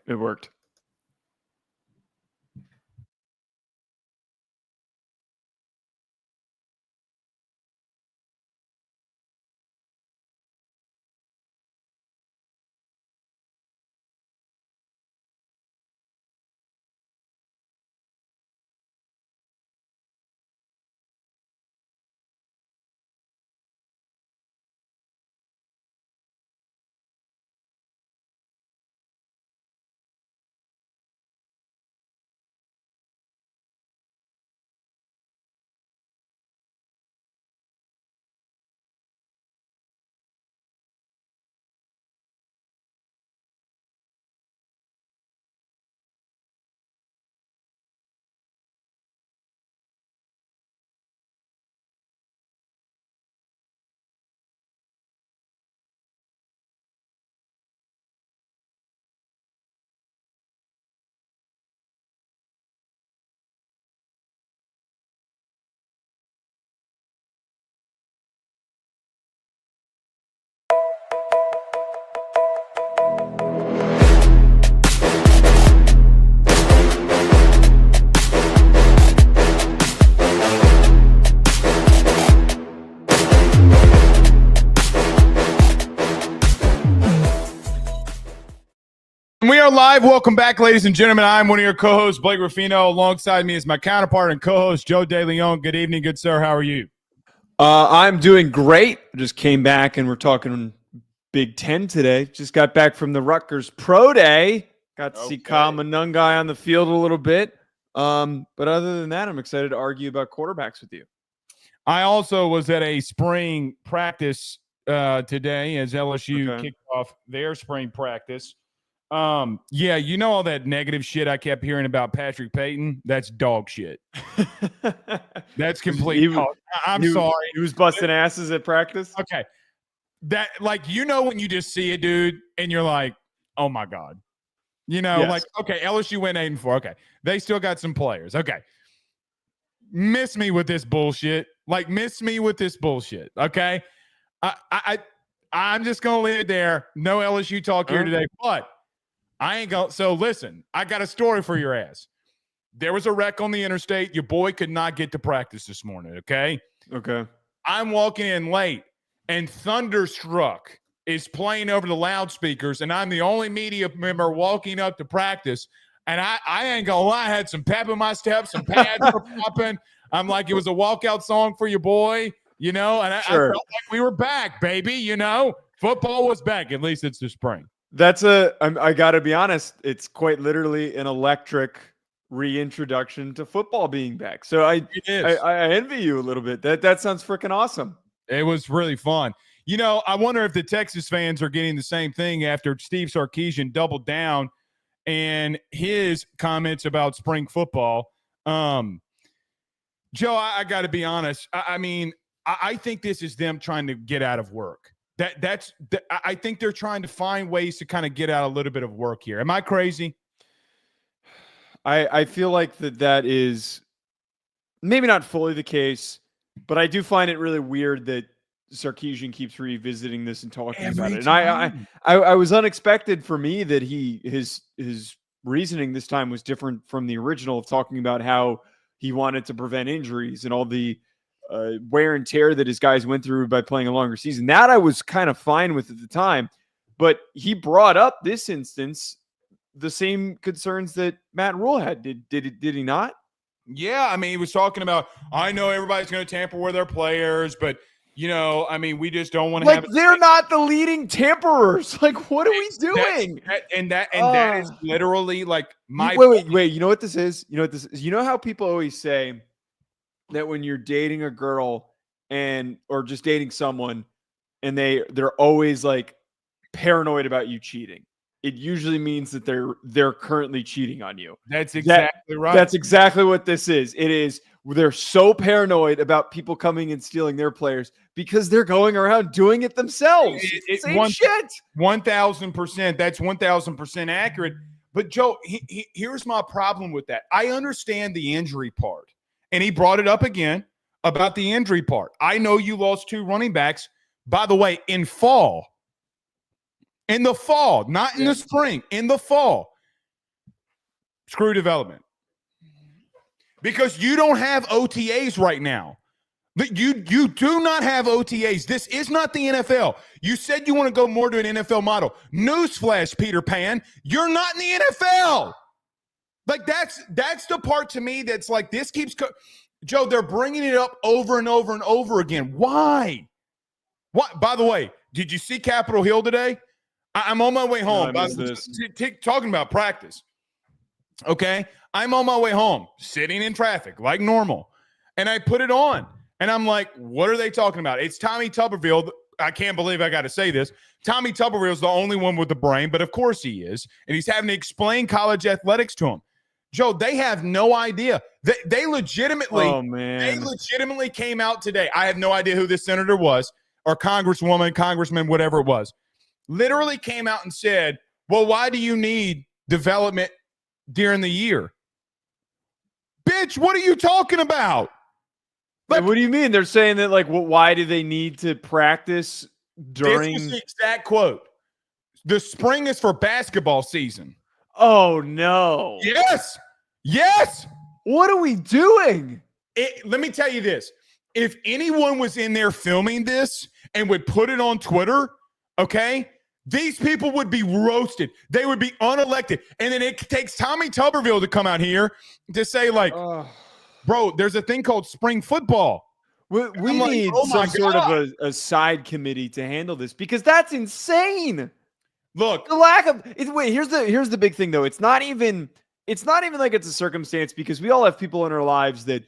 it worked. We are live. Welcome back, ladies and gentlemen. I'm one of your co-hosts, Blake Ruffino. Alongside me is my counterpart and co-host, Joe DeLeone. Good evening, good sir. How are you? I'm doing great. Just came back and we're talking Big Ten today. Just got back from the Rutgers Pro Day. Got to see Kyle Monungai on the field a little bit. But other than that, I'm excited to argue about quarterbacks with you. I also was at a spring practice today as LSU kicked off their spring practice. Yeah, you know all that negative shit I kept hearing about Patrick Payton? That's dog shit. That's complete dog. I'm sorry. He was busting asses at practice? Okay. That, like, you know when you just see a dude and you're like, oh, my God. You know, like, okay, LSU went 8-4. Okay. They still got some players. Okay. Miss me with this bullshit. Like, miss me with this bullshit. Okay. I'm just going to leave it there. No LSU talk here today, but I ain't going. So listen, I got a story for your ass. There was a wreck on the interstate. Your boy could not get to practice this morning. Okay. I'm walking in late and Thunderstruck is playing over the loudspeakers, and I'm the only media member walking up to practice. And I ain't gonna lie, I had some pep in my step, some pads were popping. I'm like, it was a walkout song for your boy, you know, and I felt like we were back, baby, you know. Football was back. At least it's the spring. I got to be honest, it's quite literally an electric reintroduction to football being back. So I envy you a little bit. That sounds freaking awesome. It was really fun. You know, I wonder if the Texas fans are getting the same thing after Steve Sarkisian doubled down and his comments about spring football. Joe, I got to be honest. I mean, I think this is them trying to get out of work. I think they're trying to find ways to kind of get out a little bit of work here. Am I crazy? I feel like that is maybe not fully the case, but I do find it really weird that Sarkisian keeps revisiting this and talking about it. And I was unexpected for me that his reasoning this time was different from the original of talking about how he wanted to prevent injuries and all the wear and tear that his guys went through by playing a longer season. That I was kind of fine with at the time, but he brought up this instance the same concerns that Matt Rule had. Did he not? Yeah, I mean, he was talking about, I know everybody's going to tamper with their players, but you know, I mean, we just don't want to have. They're not the leading tamperers. Like, what are we doing? That is literally like my. Wait. You know what this is? You know how people always say that when you're dating a girl or just dating someone, and they're always like paranoid about you cheating. It usually means that they're currently cheating on you. That's exactly right. That's exactly what this is. It is. They're so paranoid about people coming and stealing their players because they're going around doing it themselves. Same shit. 1,000%. That's 1,000% accurate. But Joe, here's my problem with that. I understand the injury part, and he brought it up again about the injury part. I know you lost 2 running backs, by the way, in the fall, not in the spring, in the fall. Screw development. Because you don't have OTAs right now. You do not have OTAs. This is not the NFL. You said you want to go more to an NFL model. Newsflash, Peter Pan, you're not in the NFL. Like that's the part to me that's like this keeps Joe, they're bringing it up over and over and over again. Why? What? By the way, did you see Capitol Hill today? I'm on my way home. Talking about practice. Okay, I'm on my way home, sitting in traffic like normal, and I put it on. And I'm like, what are they talking about? It's Tommy Tuberville. I can't believe I got to say this. Tommy Tuberville is the only one with the brain, but of course he is. And he's having to explain college athletics to him. Joe, they have no idea. They legitimately, they legitimately came out today. I have no idea who this senator was or congresswoman, congressman, whatever it was. Literally came out and said, well, why do you need development during the year? Bitch, what are you talking about? Like, what do you mean? They're saying that, like, why do they need to practice during? This was the exact quote. The spring is for basketball season. Oh, no. Yes. Yes. What are we doing? Let me tell you this. If anyone was in there filming this and would put it on Twitter, okay, these people would be roasted. They would be unelected. And then it takes Tommy Tuberville to come out here to say, like, bro, there's a thing called spring football. We need some sort of a side committee to handle this because that's insane. Look, the lack of wait. Here's the big thing though. It's not even like it's a circumstance because we all have people in our lives that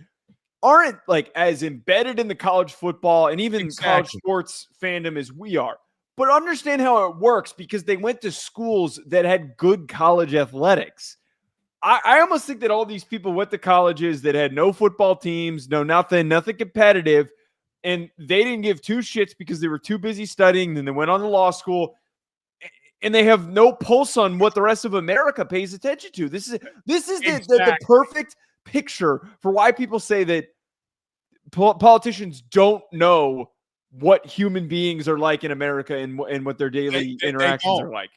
aren't like as embedded in the college football and even college sports fandom as we are, but understand how it works because they went to schools that had good college athletics. I almost think that all these people went to colleges that had no football teams, nothing competitive, and they didn't give two shits because they were too busy studying. Then they went on to law school, and they have no pulse on what the rest of America pays attention to. This is the perfect picture for why people say that politicians don't know what human beings are like in America and what their daily interactions are like.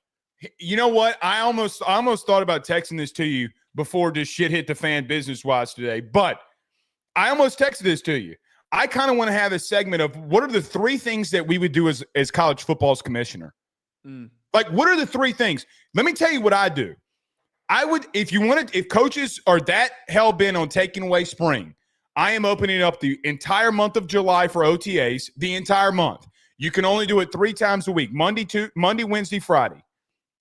You know what? I almost thought about texting this to you before this shit hit the fan business-wise today, but I almost texted this to you. I kind of want to have a segment of what are the three things that we would do as college football's commissioner. Like, what are the three things? Let me tell you what I do. I would, if coaches are that hell-bent on taking away spring, I am opening up the entire month of July for OTAs, the entire month. You can only do it 3 times a week, Monday, Wednesday, Friday.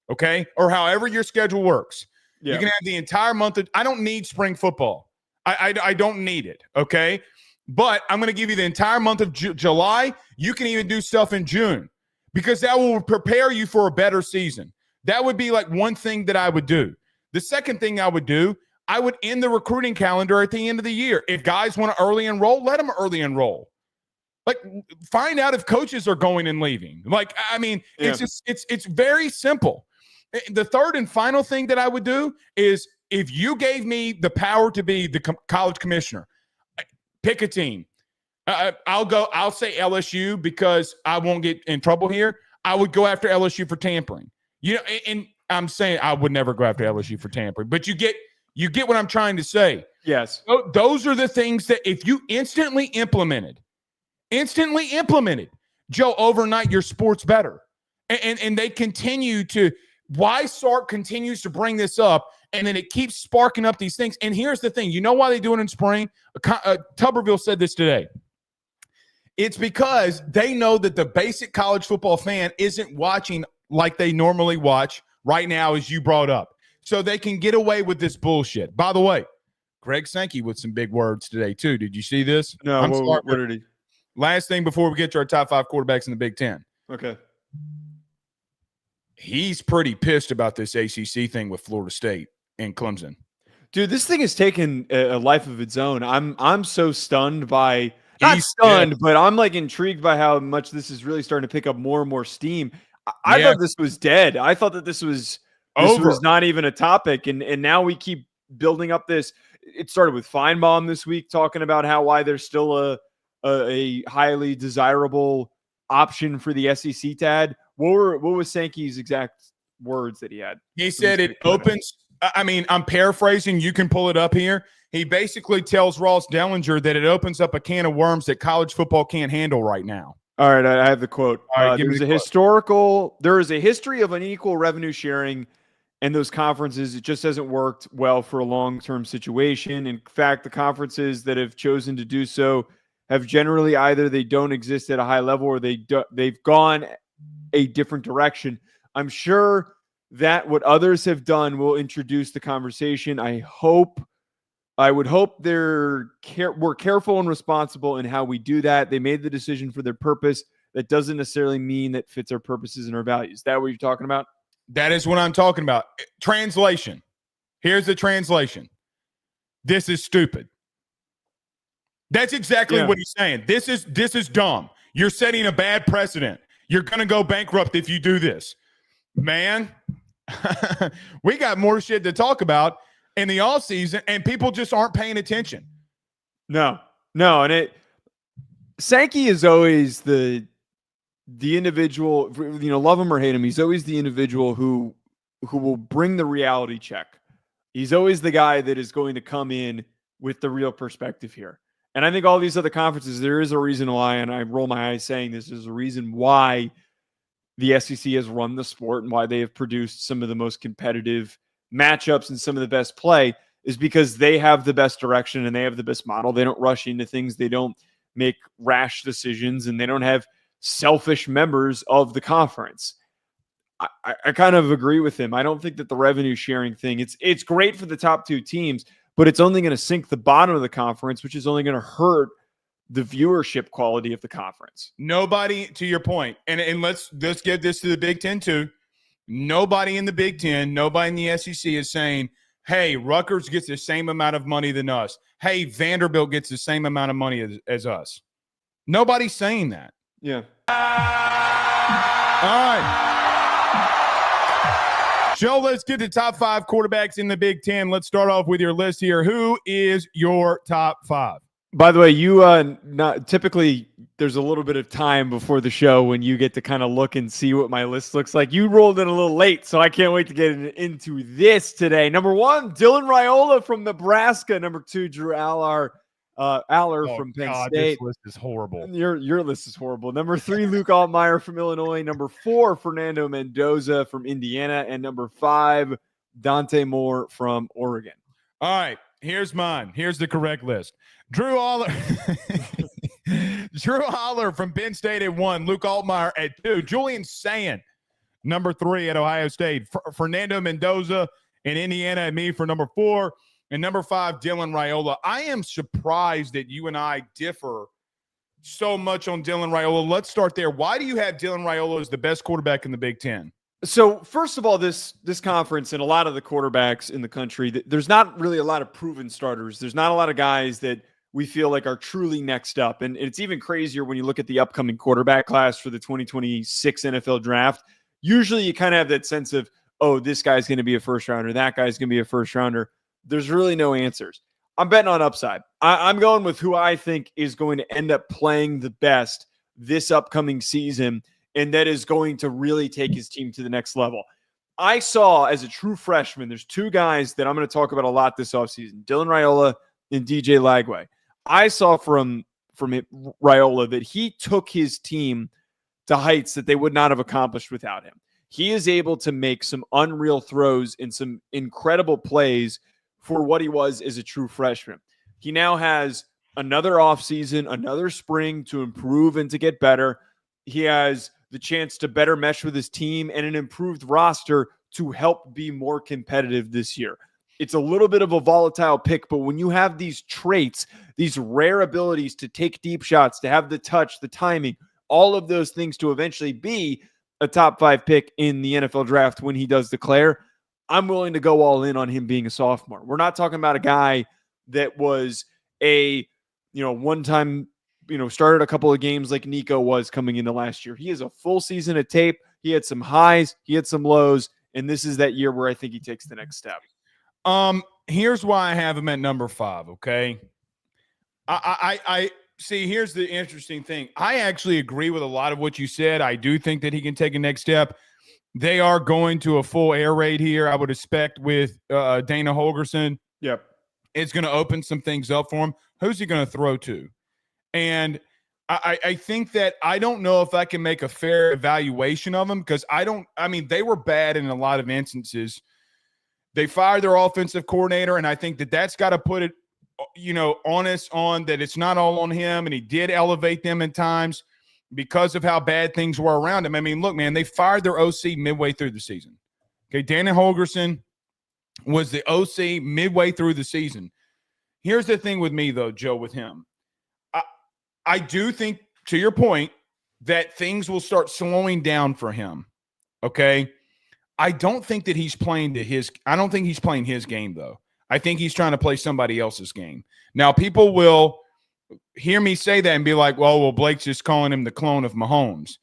Okay? Or however your schedule works. Yeah. You can have the entire month I don't need spring football. I don't need it. Okay? But I'm going to give you the entire month of July. You can even do stuff in June because that will prepare you for a better season. That would be like one thing that I would do. The second thing I would do, I would end the recruiting calendar at the end of the year. If guys want to early enroll, let them early enroll. Like, find out if coaches are going and leaving. Like, I mean, it's very simple. The third and final thing that I would do is if you gave me the power to be the college commissioner, pick a team. I'll say LSU because I won't get in trouble here. I would go after LSU for tampering. You know, and I'm saying I would never go after LSU for tampering, but you get what I'm trying to say. Yes. So those are the things that if you instantly implemented, Joe, overnight your sport's better. And they continue to – why Sark continues to bring this up, and then it keeps sparking up these things. And here's the thing. You know why they do it in spring? Tuberville said this today. It's because they know that the basic college football fan isn't watching like they normally watch right now, as you brought up. So they can get away with this bullshit. By the way, Greg Sankey with some big words today, too. Did you see this? No, what did he? Last thing before we get to our top 5 quarterbacks in the Big Ten. Okay. He's pretty pissed about this ACC thing with Florida State and Clemson. Dude, this thing has taken a life of its own. I'm so stunned by – not stunned, but I'm, like, intrigued by how much this is really starting to pick up more and more steam. I thought this was dead. I thought that this was not even a topic, and now we keep building up this. It started with Feinbaum this week talking about why there's still a highly desirable option for the SEC to add. What was Sankey's exact words that he had? He said it opens I mean, I'm paraphrasing. You can pull it up here. He basically tells Ross Dellinger that it opens up a can of worms that college football can't handle right now. All right, I have the quote. All right, there is a history of unequal revenue sharing and those conferences. It just hasn't worked well for a long-term situation. In fact, the conferences that have chosen to do so have generally either they don't exist at a high level or they've gone a different direction. I'm sure that what others have done will introduce the conversation. I would hope we're careful and responsible in how we do that. They made the decision for their purpose. That doesn't necessarily mean that fits our purposes and our values. Is that what you're talking about? That is what I'm talking about. Translation. Here's the translation. This is stupid. That's exactly what he's saying. This is dumb. You're setting a bad precedent. You're going to go bankrupt if you do this. Man, we got more shit to talk about in the offseason, and people just aren't paying attention. No. And Sankey is always the individual, love him or hate him. He's always the individual who will bring the reality check. He's always the guy that is going to come in with the real perspective here. And I think all these other conferences, there is a reason why, and I roll my eyes saying this is a reason why the SEC has run the sport and why they have produced some of the most competitive matchups and some of the best play is because they have the best direction and they have the best model. They don't rush into things. They don't make rash decisions, and they don't have selfish members of the conference. I kind of agree with him. I don't think that the revenue sharing thing, it's great for the top two teams, but it's only going to sink the bottom of the conference, which is only going to hurt the viewership quality of the conference. Nobody, to your point, and let's get this to the Big Ten too. Nobody in the Big Ten, nobody in the SEC is saying, hey, Rutgers gets the same amount of money than us. Hey, Vanderbilt gets the same amount of money as us. Nobody's saying that. Yeah. All right. Joe, let's get the top 5 quarterbacks in the Big Ten. Let's start off with your list here. Who is your top 5? By the way, you not typically there's a little bit of time before the show when you get to kind of look and see what my list looks like. You rolled in a little late, so I can't wait to get into this today. Number 1, Dylan Raiola from Nebraska. Number 2, Drew Allar from Penn State. This list is horrible. Your list is horrible. Number 3, Luke Altmeyer from Illinois. Number 4, Fernando Mendoza from Indiana. And number 5, Dante Moore from Oregon. All right, here's mine. Here's the correct list. Drew Allar from Penn State at 1. Luke Altmeyer at 2. Julian Sayin, number 3 at Ohio State. Fernando Mendoza in Indiana at me for number 4. And number 5, Dylan Raiola. I am surprised that you and I differ so much on Dylan Raiola. Let's start there. Why do you have Dylan Raiola as the best quarterback in the Big Ten? So first of all, this conference and a lot of the quarterbacks in the country, there's not really a lot of proven starters. There's not a lot of guys that we feel like are truly next up. And it's even crazier when you look at the upcoming quarterback class for the 2026 NFL draft. Usually you kind of have that sense of, oh, this guy's going to be a first rounder. That guy's going to be a first rounder. There's really no answers. I'm betting on upside. I'm going with who I think is going to end up playing the best this upcoming season, and that is going to really take his team to the next level. I saw as a true freshman, there's 2 guys that I'm going to talk about a lot this offseason, Dylan Raiola and DJ Lagway. I saw from Raiola that he took his team to heights that they would not have accomplished without him. He is able to make some unreal throws and some incredible plays for what he was as a true freshman. He now has another offseason, another spring to improve and to get better. He has the chance to better mesh with his team and an improved roster to help be more competitive this year. It's a little bit of a volatile pick, but when you have these traits, these rare abilities to take deep shots, to have the touch, the timing, all of those things to eventually be a top 5 pick in the NFL draft when he does declare, I'm willing to go all in on him being a sophomore. We're not talking about a guy that was a, one-time, started a couple of games like Nico was coming into last year. He has a full season of tape. He had some highs, he had some lows, and this is that year where I think he takes the next step. Here's why I have him at number 5. Okay. I see, here's the interesting thing. I actually agree with a lot of what you said. I do think that he can take a next step. They are going to a full air raid here, I would expect, with Dana Holgorsen. Yep. It's going to open some things up for him. Who's he going to throw to? And I think that I don't know if I can make a fair evaluation of them because they were bad in a lot of instances. They fired their offensive coordinator, and I think that that's got to put it, onus on that it's not all on him, and he did elevate them in times because of how bad things were around him. I mean, look, man, they fired their OC midway through the season. Okay, Dana Holgorsen was the OC midway through the season. Here's the thing with me, though, Joe, with him. I do think, to your point, that things will start slowing down for him, okay? I don't think that he's playing I don't think he's playing his game, though. I think he's trying to play somebody else's game. Now, people will hear me say that and be like, well, Blake's just calling him the clone of Mahomes.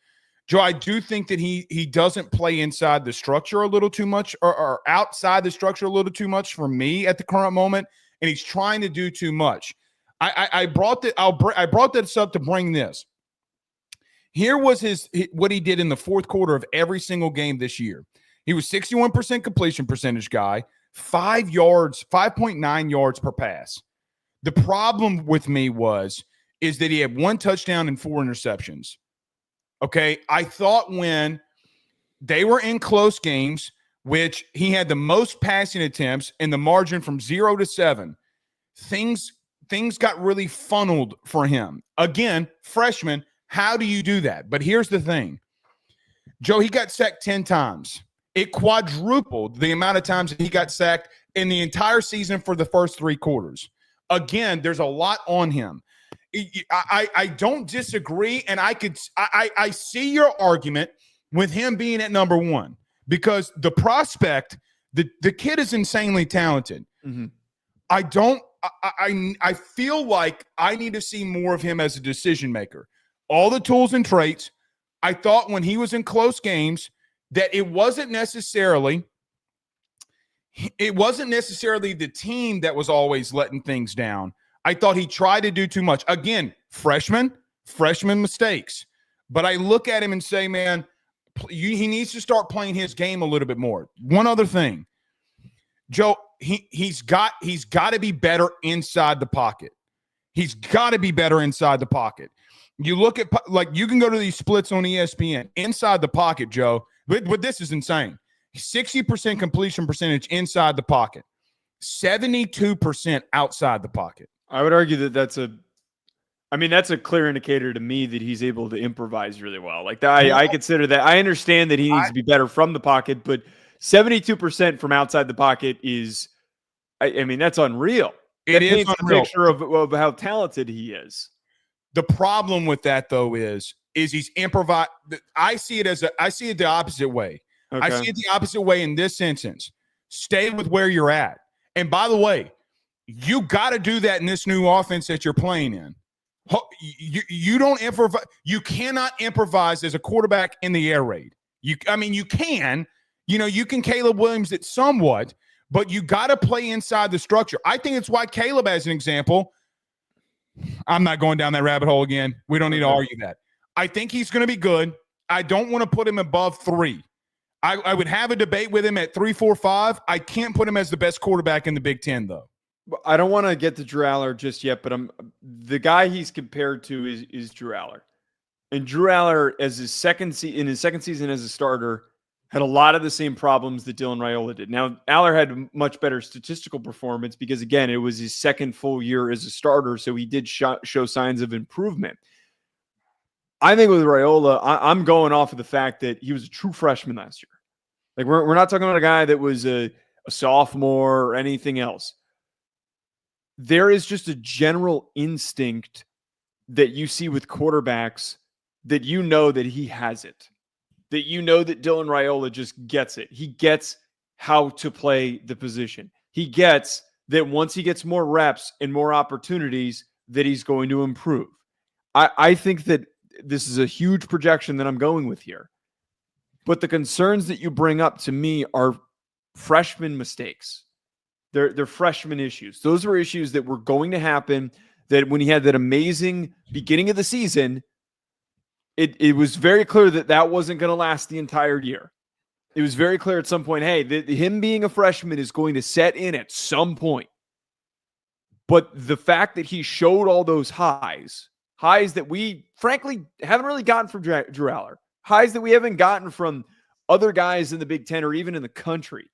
Joe, I do think that he doesn't play inside the structure a little too much or outside the structure a little too much for me at the current moment, and he's trying to do too much. I brought this up to bring this. Here was what he did in the fourth quarter of every single game this year. He was 61% completion percentage guy, 5.9 yards per pass. The problem with me is that he had 1 touchdown and 4 interceptions. Okay, I thought when they were in close games, which he had the most passing attempts in the margin from 0 to 7, things got really funneled for him. Again, freshman, how do you do that? But here's the thing. Joe, he got sacked 10 times. It quadrupled the amount of times that he got sacked in the entire season for the first 3 quarters. Again, there's a lot on him. I don't disagree, and I see your argument with him being at number 1 because the prospect, the kid is insanely talented. Mm-hmm. I feel like I need to see more of him as a decision maker. All the tools and traits. I thought when he was in close games that it wasn't necessarily the team that was always letting things down. I thought he tried to do too much. Again, freshman mistakes. But I look at him and say, man, he needs to start playing his game a little bit more. One other thing, Joe, he's got to be better inside the pocket. He's got to be better inside the pocket. You look at, you can go to these splits on ESPN. Inside the pocket, Joe, but this is insane. 60% completion percentage inside the pocket, 72% outside the pocket. I would argue that's a clear indicator to me that he's able to improvise really well. Like that, I consider that. I understand that he needs to be better from the pocket, but 72% from outside the pocket is, that's unreal. It is a picture of how talented he is. The problem with that, though, is he's improvised. I see it the opposite way. Okay. I see it the opposite way in this instance. Stay with where you're at. And by the way, you got to do that in this new offense that you're playing in. You don't improvise. You cannot improvise as a quarterback in the air raid. You can. You can Caleb Williams it somewhat, but you got to play inside the structure. I think it's why Caleb, as an example, I'm not going down that rabbit hole again. We don't need to argue that. I think he's going to be good. I don't want to put him above 3. I would have a debate with him at 3, 4, 5. I can't put him as the best quarterback in the Big Ten, though. I don't want to get to Drew Allar just yet, but the guy he's compared to is Drew Allar. And Drew Allar, in his second season as a starter, had a lot of the same problems that Dylan Raiola did. Now, Allar had much better statistical performance because, again, it was his second full year as a starter, so he did show signs of improvement. I think with Raiola, I'm going off of the fact that he was a true freshman last year. Like, we're not talking about a guy that was a sophomore or anything else. There is just a general instinct that you see with quarterbacks that that he has it. That that Dylan Raiola just gets it. He gets how to play the position. He gets that once he gets more reps and more opportunities, that he's going to improve. I think that this is a huge projection that I'm going with here. But the concerns that you bring up to me are freshman mistakes. They're freshman issues. Those were issues that were going to happen, that when he had that amazing beginning of the season, it was very clear that wasn't going to last the entire year. It was very clear at some point, hey, him being a freshman is going to set in at some point. But the fact that he showed all those highs that we frankly haven't really gotten from Drew Allar, highs that we haven't gotten from other guys in the Big Ten or even in the country.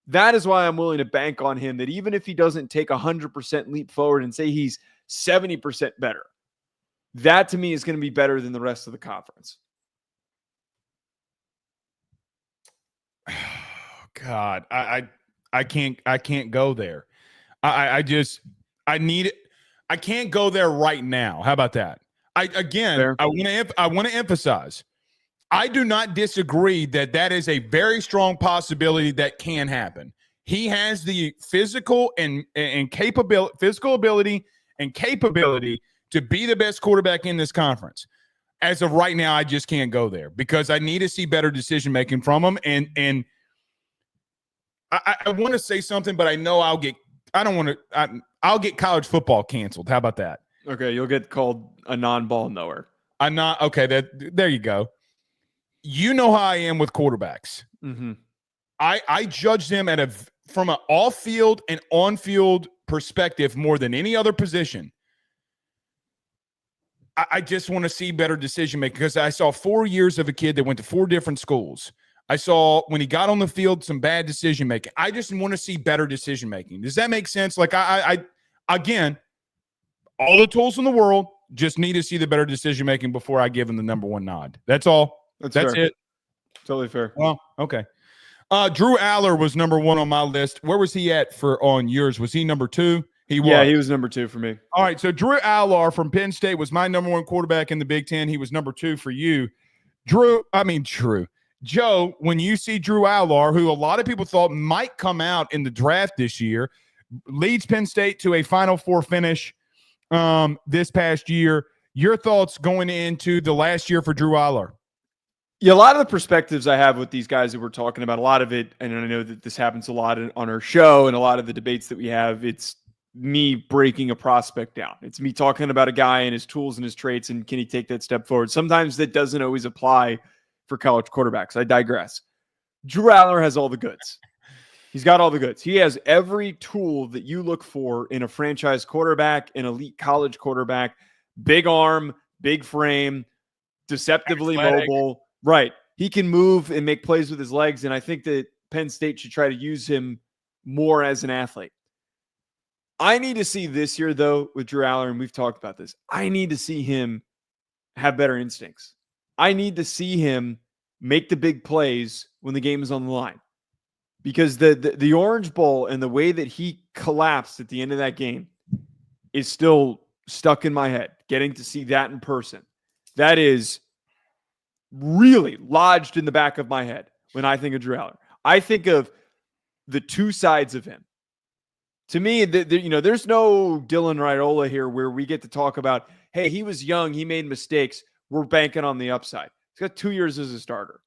That is why I'm willing to bank on him, that even if he doesn't take 100% leap forward and say he's 70% better, that to me is going to be better than the rest of the conference. God, I can't go there. I can't go there right now. How about that? I want to emphasize, I do not disagree that is a very strong possibility that can happen. He has the physical ability and capability to be the best quarterback in this conference. As of right now, I just can't go there because I need to see better decision making from him. And I want to say something, but I know I'll get college football canceled. How about that? Okay, you'll get called a non-ball knower. There you go. You know how I am with quarterbacks. Mm-hmm. I judge them from an off-field and on-field perspective more than any other position. I just want to see better decision-making because I saw 4 years of a kid that went to 4 different schools. I saw when he got on the field some bad decision-making. I just want to see better decision-making. Does that make sense? Like, again, all the tools in the world, just need to see the better decision-making before I give him the number 1 nod. That's all. That's it. Totally fair. Well, okay. Drew Allar was number 1 on my list. Where was he at on yours? Was he number 2? He was number 2 for me. All right, so Drew Allar from Penn State was my number 1 quarterback in the Big Ten. He was number 2 for you. Joe, when you see Drew Allar, who a lot of people thought might come out in the draft this year, leads Penn State to a Final Four finish this past year. Your thoughts going into the last year for Drew Allar? Yeah, a lot of the perspectives I have with these guys that we're talking about, a lot of it, and I know that this happens a lot on our show and a lot of the debates that we have, it's me breaking a prospect down. It's me talking about a guy and his tools and his traits and can he take that step forward. Sometimes that doesn't always apply for college quarterbacks. I digress. Drew Allar has all the goods. He's got all the goods. He has every tool that you look for in a franchise quarterback, an elite college quarterback, big arm, big frame, deceptively mobile. Right. He can move and make plays with his legs. And I think that Penn State should try to use him more as an athlete. I need to see this year, though, with Drew Allar, and we've talked about this. I need to see him have better instincts. I need to see him make the big plays when the game is on the line. Because the Orange Bowl and the way that he collapsed at the end of that game is still stuck in my head. Getting to see that in person. That is really lodged in the back of my head when I think of Drew Allar. I think of the two sides of him. To me, there's no Dylan Raiola here where we get to talk about, hey, he was young, he made mistakes. We're banking on the upside. He's got 2 years as a starter.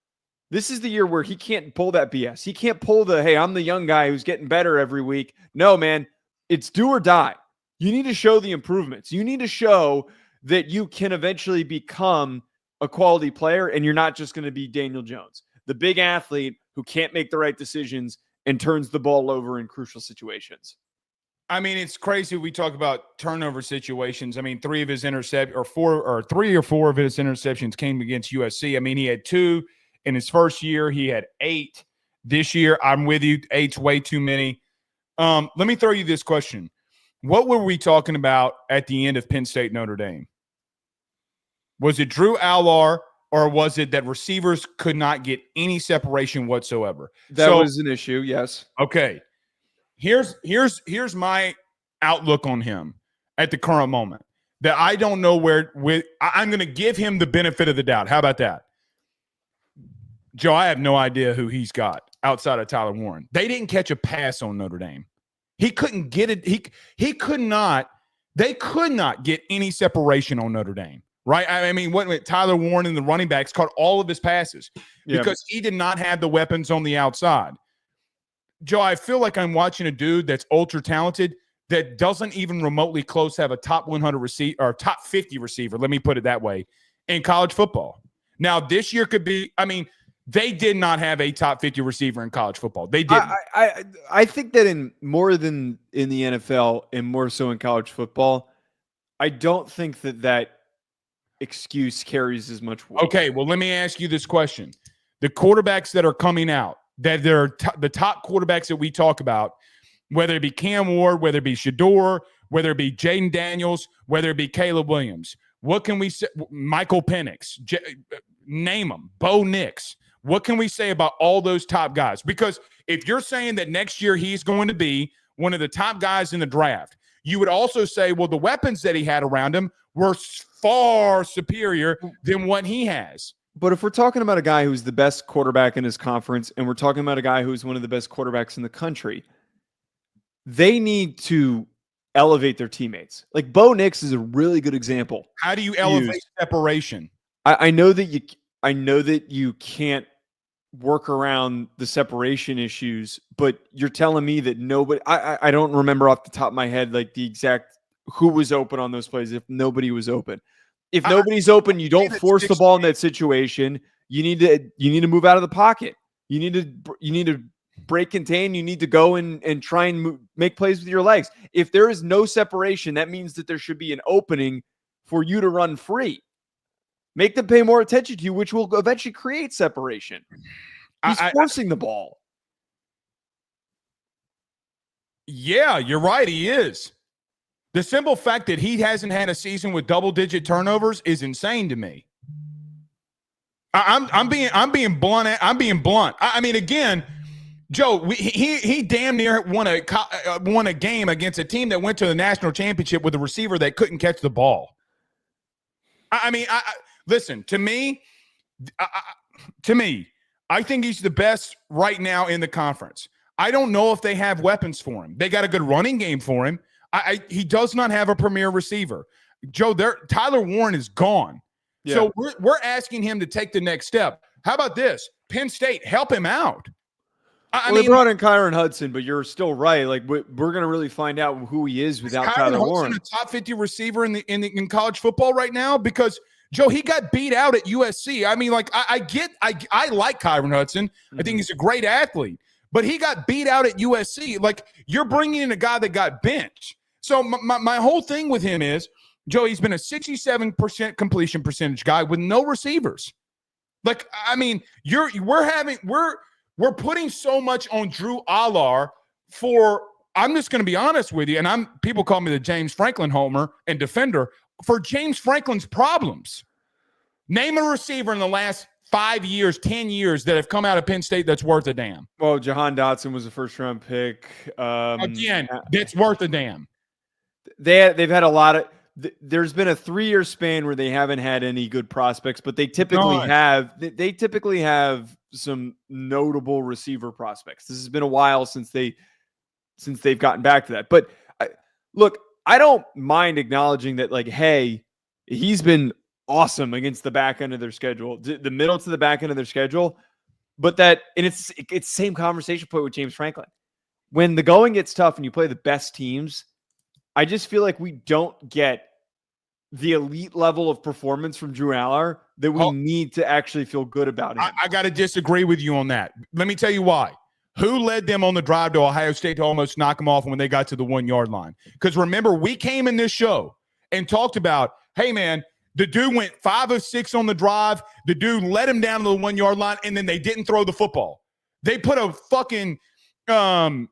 This is the year where he can't pull that BS. He can't pull the, hey, I'm the young guy who's getting better every week. No, man, it's do or die. You need to show the improvements. You need to show that you can eventually become a quality player and you're not just going to be Daniel Jones, the big athlete who can't make the right decisions and turns the ball over in crucial situations. I mean, it's crazy. We talk about turnover situations. I mean, 3 or 4 of his interceptions came against USC. I mean, he had 2 in his first year. He had 8 this year. I'm with you. 8's way too many. Let me throw you this question. What were we talking about at the end of Penn State Notre Dame? Was it Drew Allar or was it that receivers could not get any separation whatsoever? That was an issue, yes. Okay. Here's my outlook on him at the current moment. That I don't know I'm going to give him the benefit of the doubt. How about that? Joe, I have no idea who he's got outside of Tyler Warren. They didn't catch a pass on Notre Dame. He couldn't get it. He could not. They could not get any separation on Notre Dame. Right? I mean, Tyler Warren and the running backs caught all of his passes because he did not have the weapons on the outside. Joe, I feel like I'm watching a dude that's ultra talented that doesn't even remotely close have a top 100 receiver or top 50 receiver. Let me put it that way in college football. Now, this year could be, They did not have a top 50 receiver in college football. They didn't. I think that in more than in the NFL and more so in college football, I don't think that excuse carries as much weight. Okay, well, let me ask you this question. The quarterbacks that are coming out, that they're the top quarterbacks that we talk about, whether it be Cam Ward, whether it be Shador, whether it be Jaden Daniels, whether it be Caleb Williams, what can we say? Michael Penix, name them, Bo Nix. What can we say about all those top guys? Because if you're saying that next year he's going to be one of the top guys in the draft, you would also say, well, the weapons that he had around him were far superior than what he has. But if we're talking about a guy who's the best quarterback in his conference, and we're talking about a guy who's one of the best quarterbacks in the country, they need to elevate their teammates. Like Bo Nix is a really good example. How do you elevate separation? I know that you can't work around the separation issues, but you're telling me that nobody, I don't remember off the top of my head, like the exact who was open on those plays. If nobody was open, if nobody's open, you don't force the ball in that situation. You need to move out of the pocket. You need to break contain. You need to go and try and make plays with your legs. If there is no separation, that means that there should be an opening for you to run free. Make them pay more attention to you, which will eventually create separation. He's forcing the ball. Yeah, you're right. He is. The simple fact that he hasn't had a season with double-digit turnovers is insane to me. I'm being blunt. I mean, again, Joe, he damn near won a game against a team that went to the national championship with a receiver that couldn't catch the ball. Listen, to me, I think he's the best right now in the conference. I don't know if they have weapons for him. They got a good running game for him. He does not have a premier receiver. Joe, Tyler Warren is gone. Yeah. So we're asking him to take the next step. How about this? Penn State, help him out. They brought in Kyron Hudson, but you're still right. Like we're going to really find out who he is without Tyler Warren. A top 50 receiver in college football right now? Because Joe, he got beat out at USC. I mean, like I like Kyron Hudson. I think he's a great athlete, but he got beat out at USC. Like you're bringing in a guy that got benched. So my whole thing with him is, Joe, he's been a 67% completion percentage guy with no receivers. Like, I mean, we're putting so much on Drew Allar for, I'm just going to be honest with you, and people call me the James Franklin homer and defender, for James Franklin's problems. Name a receiver in the last 5 years, 10 years that have come out of Penn State that's worth a damn. Well, Jahan Dotson was a first-round pick. Again, that's worth a damn. They've had a lot of – there's been a 3-year span where they haven't had any good prospects, but they typically have some notable receiver prospects. This has been a while since they've gotten back to that. But look, I don't mind acknowledging that, like, hey, he's been awesome against the back end of their schedule, the middle to the back end of their schedule. But it's same conversation point with James Franklin. When the going gets tough and you play the best teams, I just feel like we don't get the elite level of performance from Drew Allar that we need to actually feel good about him. I got to disagree with you on that. Let me tell you why. Who led them on the drive to Ohio State to almost knock them off when they got to the 1-yard line? Because remember, we came in this show and talked about, hey, man, the dude went 5 of 6 on the drive. The dude led him down to the 1-yard line, and then they didn't throw the football. They put a fucking O-lineman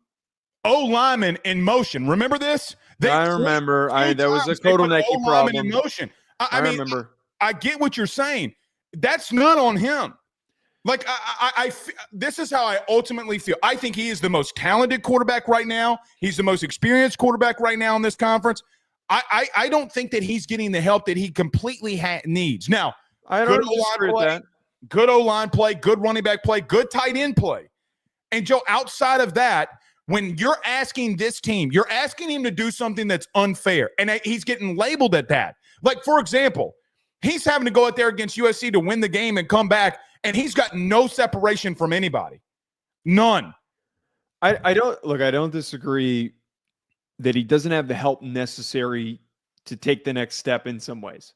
in motion. Remember this? I remember. There was a Kotelnicki problem. In motion. I mean, remember. I get what you're saying. That's not on him. Like, this is how I ultimately feel. I think he is the most talented quarterback right now. He's the most experienced quarterback right now in this conference. I don't think that he's getting the help that he completely needs. Now, I don't disagree with that. Good O-line play, good running back play, good tight end play. And, Joe, outside of that, when you're asking this team, you're asking him to do something that's unfair, and he's getting labeled at that. Like, for example, he's having to go out there against USC to win the game and come back, and he's got no separation from anybody. None. I don't disagree that he doesn't have the help necessary to take the next step in some ways.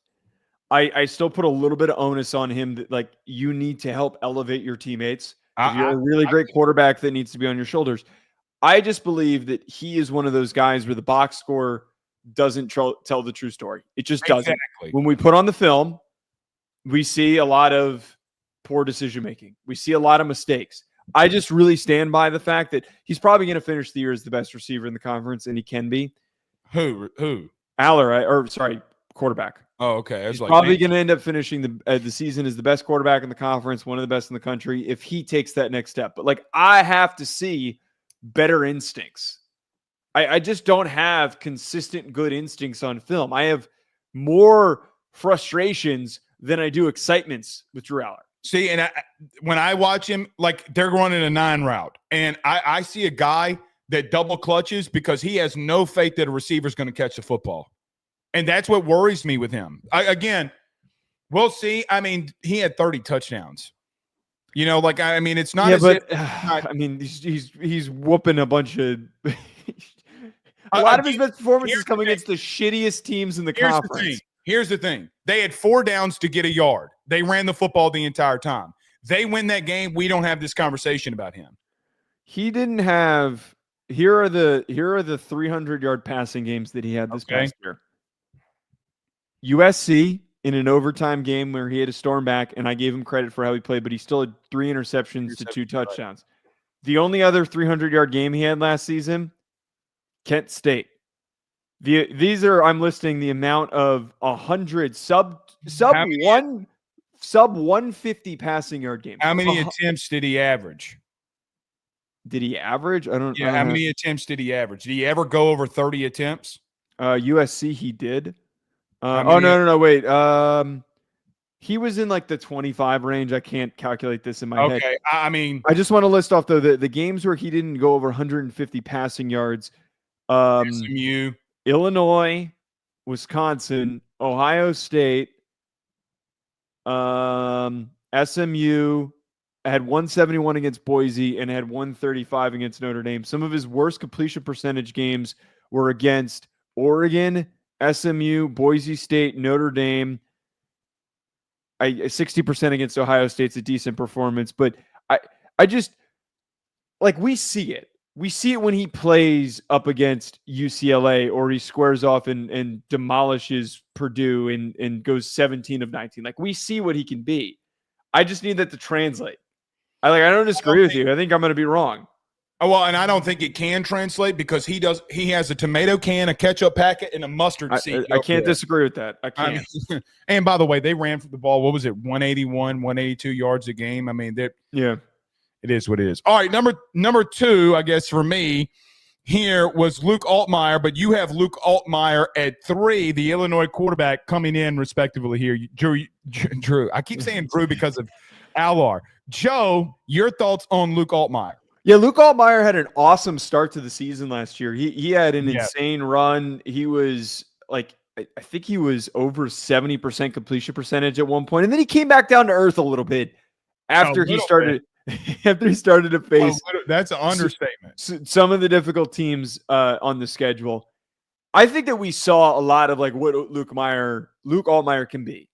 I still put a little bit of onus on him that, like, you need to help elevate your teammates. If you're a really great quarterback that needs to be on your shoulders. I just believe that he is one of those guys where the box score doesn't tell the true story. It just doesn't. Exactly. When we put on the film, we see a lot of poor decision making. We see a lot of mistakes. I just really stand by the fact that he's probably going to finish the year as the best receiver in the conference, and he can be. Who? Allar, quarterback. Oh, okay. He's probably going to end up finishing the season as the best quarterback in the conference, one of the best in the country, if he takes that next step. But, like, I have to see better instincts. I just don't have consistent good instincts on film. I have more frustrations than I do excitements with Drew Allar. See, and when I watch him, like, they're running a 9 route, and I see a guy that double clutches because he has no faith that a receiver is going to catch the football. And that's what worries me with him. Again, we'll see. I mean, he had 30 touchdowns. You know, like, I mean, it's not. Yeah, as but if, I mean, he's whooping a bunch of. A lot of his best performances come against the shittiest teams in the conference. Here's the thing. They had 4 downs to get a yard. They ran the football the entire time. They win that game. We don't have this conversation about him. He didn't have. Here are the 300-yard passing games that he had this past year. USC in an overtime game where he had to storm back, and I gave him credit for how he played, but he still had 3 interceptions to 2 touchdowns. Right. The only other 300-yard game he had last season, Kent State. These are, I'm listing the amount of 100 sub 150 passing yard games. How many attempts did he average? Did he average? I don't know. How many attempts did he average? Did he ever go over 30 attempts? USC he did. No, wait. He was in like the 25 range. I can't calculate this in my head. Okay, I mean, I just want to list off though the games where he didn't go over 150 passing yards. SMU, Illinois, Wisconsin, Ohio State, SMU had 171 against Boise and had 135 against Notre Dame. Some of his worst completion percentage games were against Oregon, SMU, Boise State, Notre Dame. 60% against Ohio State's a decent performance, but I just, like, we see it. We see it when he plays up against UCLA or he squares off and demolishes Purdue and goes 17 of 19. Like, we see what he can be. I just need that to translate. I don't disagree with you. I think I'm going to be wrong. Oh, well, and I don't think it can translate because he has a tomato can, a ketchup packet, and a mustard seed. I can't disagree with that. I can't. And by the way, they ran for the ball. What was it? 181, 182 yards a game. I mean, yeah. It is what it is. All right, number 2, I guess, for me here was Luke Altmeyer, but you have Luke Altmeyer at 3, the Illinois quarterback, coming in respectively here. Drew. I keep saying Drew because of Allar. Joe, your thoughts on Luke Altmeyer? Yeah, Luke Altmeyer had an awesome start to the season last year. He had an insane run. He was like, I think he was over 70% completion percentage at one point, and then he came back down to earth a little bit after he started. After he started to face that's an understatement. Some of the difficult teams on the schedule. I think that we saw a lot of like what Luke Altmeyer can be,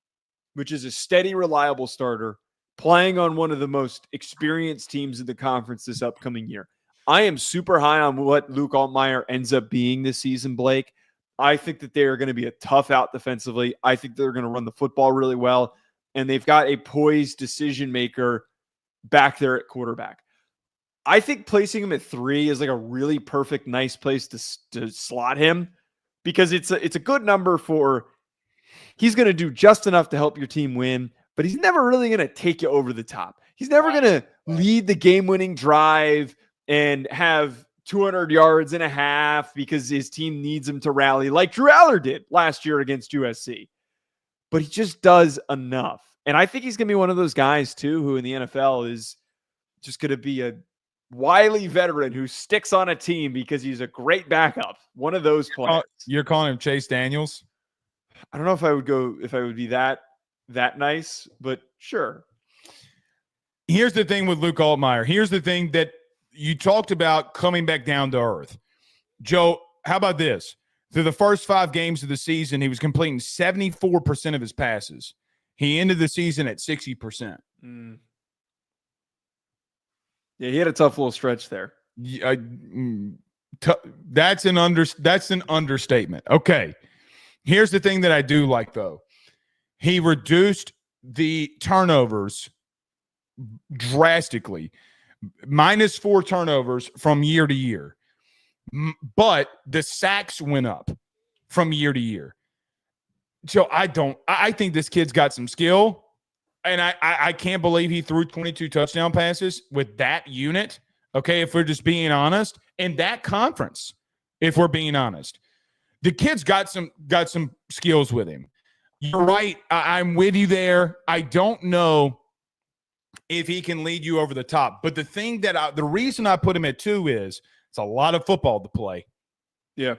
which is a steady, reliable starter playing on one of the most experienced teams in the conference this upcoming year. I am super high on what Luke Altmeyer ends up being this season, Blake. I think that they are going to be a tough out defensively. I think they're going to run the football really well, and they've got a poised decision maker back there at quarterback. I think placing him at 3 is like a really perfect, nice place to slot him because it's a good number for he's going to do just enough to help your team win, but he's never really going to take you over the top. He's never going to lead the game-winning drive and have 200 yards and a half because his team needs him to rally like Drew Allar did last year against USC. But he just does enough. And I think he's going to be one of those guys, too, who in the NFL is just going to be a wily veteran who sticks on a team because he's a great backup. One of those players. You're calling him Chase Daniels? I don't know if I would be that nice, but sure. Here's the thing with Luke Altmeyer. Here's the thing that you talked about coming back down to earth. Joe, how about this? Through the first 5 games of the season, he was completing 74% of his passes. He ended the season at 60%. Mm. Yeah, he had a tough little stretch there. That's an understatement. Okay. Here's the thing that I do like, though. He reduced the turnovers drastically, -4 turnovers from year to year. But the sacks went up from year to year. So I think this kid's got some skill. And I can't believe he threw 22 touchdown passes with that unit. Okay, if we're just being honest, in that conference, if we're being honest, the kid's got some skills with him. You're right. I'm with you there. I don't know if he can lead you over the top, but the reason I put him at 2 is it's a lot of football to play. Yeah,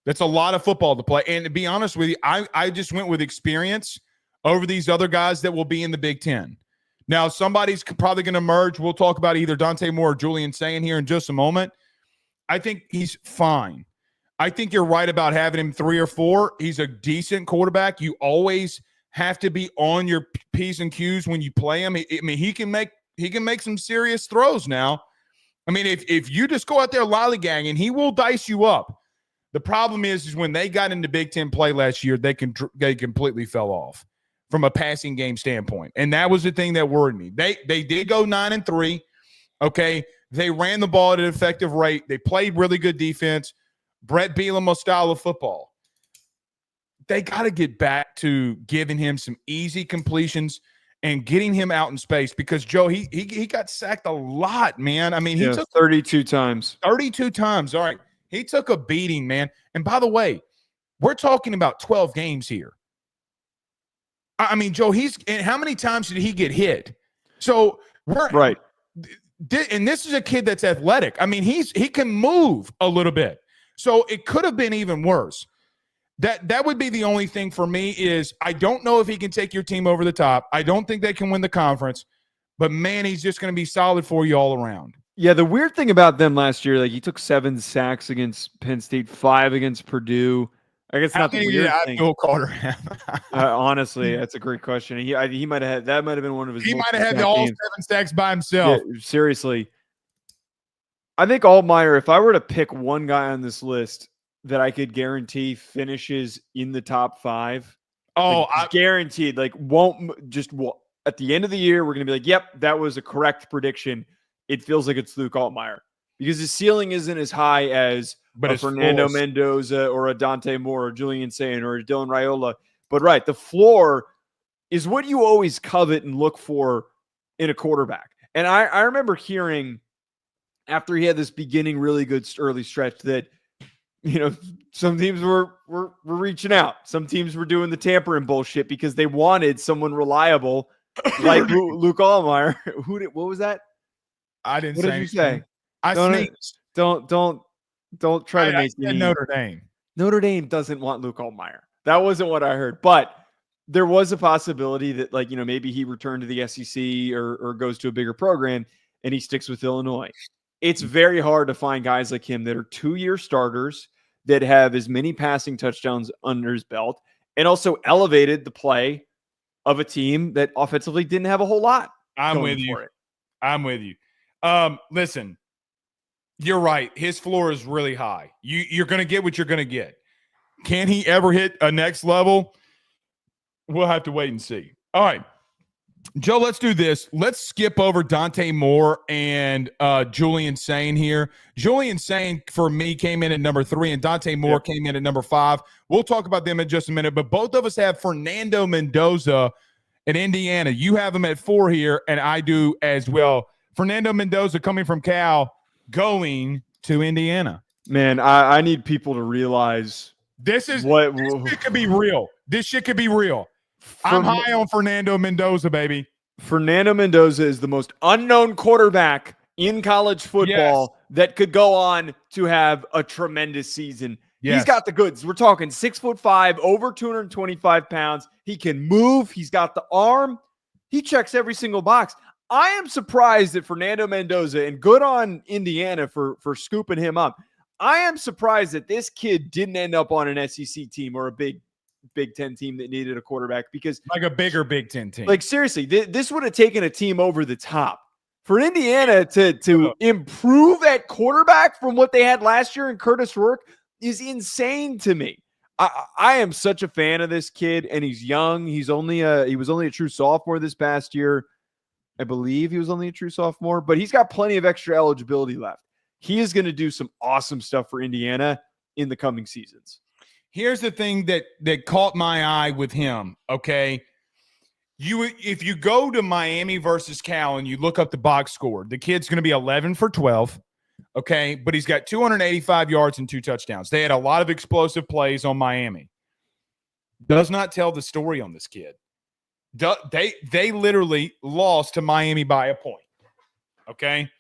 that's a lot of football to play. And to be honest with you, I just went with experience over these other guys that will be in the Big Ten. Now, somebody's probably going to emerge. We'll talk about either Dante Moore or Julian Sayin here in just a moment. I think he's fine. I think you're right about having him 3 or 4. He's a decent quarterback. You always have to be on your P's and Q's when you play him. He can make some serious throws now. I mean, if you just go out there lollygagging, he will dice you up. The problem is when they got into Big Ten play last year, they completely fell off from a passing game standpoint. And that was the thing that worried me. They did go 9-3. Okay. They ran the ball at an effective rate. They played really good defense. Brett Bielema style of football. They got to get back to giving him some easy completions and getting him out in space because, Joe, he got sacked a lot, man. I mean, he took 32 times. 32 times. All right. He took a beating, man. And by the way, we're talking about 12 games here. I mean, Joe, how many times did he get hit? So we're right. And this is a kid that's athletic. I mean, he can move a little bit. So it could have been even worse. That would be the only thing for me is I don't know if he can take your team over the top. I don't think they can win the conference. But, man, he's just going to be solid for you all around. Yeah, the weird thing about them last year, like he took 7 sacks against Penn State, 5 against Purdue. I guess not the weird thing. Abdul Carter. Honestly, that's a great question. He might have had that. Might have been one of his. He might have had all 7 sacks by himself. Yeah, seriously, I think Altmeyer. If I were to pick one guy on this list that I could guarantee finishes in the top 5, guaranteed. Like at the end of the year, we're gonna be like, yep, that was a correct prediction. It feels like it's Luke Altmeyer because his ceiling isn't as high as a Fernando Mendoza or a Dante Moore or Julian Sayin or a Dylan Raiola. But right, the floor is what you always covet and look for in a quarterback. And I remember hearing after he had this beginning really good early stretch that, some teams were reaching out. Some teams were doing the tampering bullshit because they wanted someone reliable like Luke Altmeyer. What was that? I didn't what say did you say? I sneezed. Don't try to make me. Notre Dame. Notre Dame doesn't want Luke Altmeyer. That wasn't what I heard. But there was a possibility that, maybe he returned to the SEC or goes to a bigger program and he sticks with Illinois. It's very hard to find guys like him that are 2-year starters that have as many passing touchdowns under his belt and also elevated the play of a team that offensively didn't have a whole lot. I'm with you. Listen, you're right. His floor is really high. You're going to get what you're going to get. Can he ever hit a next level? We'll have to wait and see. All right, Joe, let's do this. Let's skip over Dante Moore and Julian Sayin here. Julian Sayin, for me, came in at number 3, and Dante Moore came in at number 5. We'll talk about them in just a minute, but both of us have Fernando Mendoza at Indiana. You have him at 4 here, and I do as well. Fernando Mendoza coming from Cal, going to Indiana. Man, I need people to realize this shit could be real. This shit could be real. I'm high on Fernando Mendoza, baby. Fernando Mendoza is the most unknown quarterback in college football that could go on to have a tremendous season. Yes. He's got the goods. We're talking 6'5", over 225 pounds. He can move. He's got the arm. He checks every single box. I am surprised that Fernando Mendoza, and good on Indiana for scooping him up. I am surprised that this kid didn't end up on an SEC team or a Big Ten team that needed a quarterback, because like a bigger Big Ten team. Like seriously, this would have taken a team over the top. For Indiana to improve at quarterback from what they had last year in Curtis Rourke is insane to me. I am such a fan of this kid, and he's young. He was only a true sophomore this past year. I believe he was only a true sophomore, but he's got plenty of extra eligibility left. He is going to do some awesome stuff for Indiana in the coming seasons. Here's the thing that caught my eye with him, okay? If you go to Miami versus Cal and you look up the box score, the kid's going to be 11 for 12, okay? But he's got 285 yards and 2 touchdowns. They had a lot of explosive plays on Miami. Does not tell the story on this kid. They literally lost to Miami by a point, okay?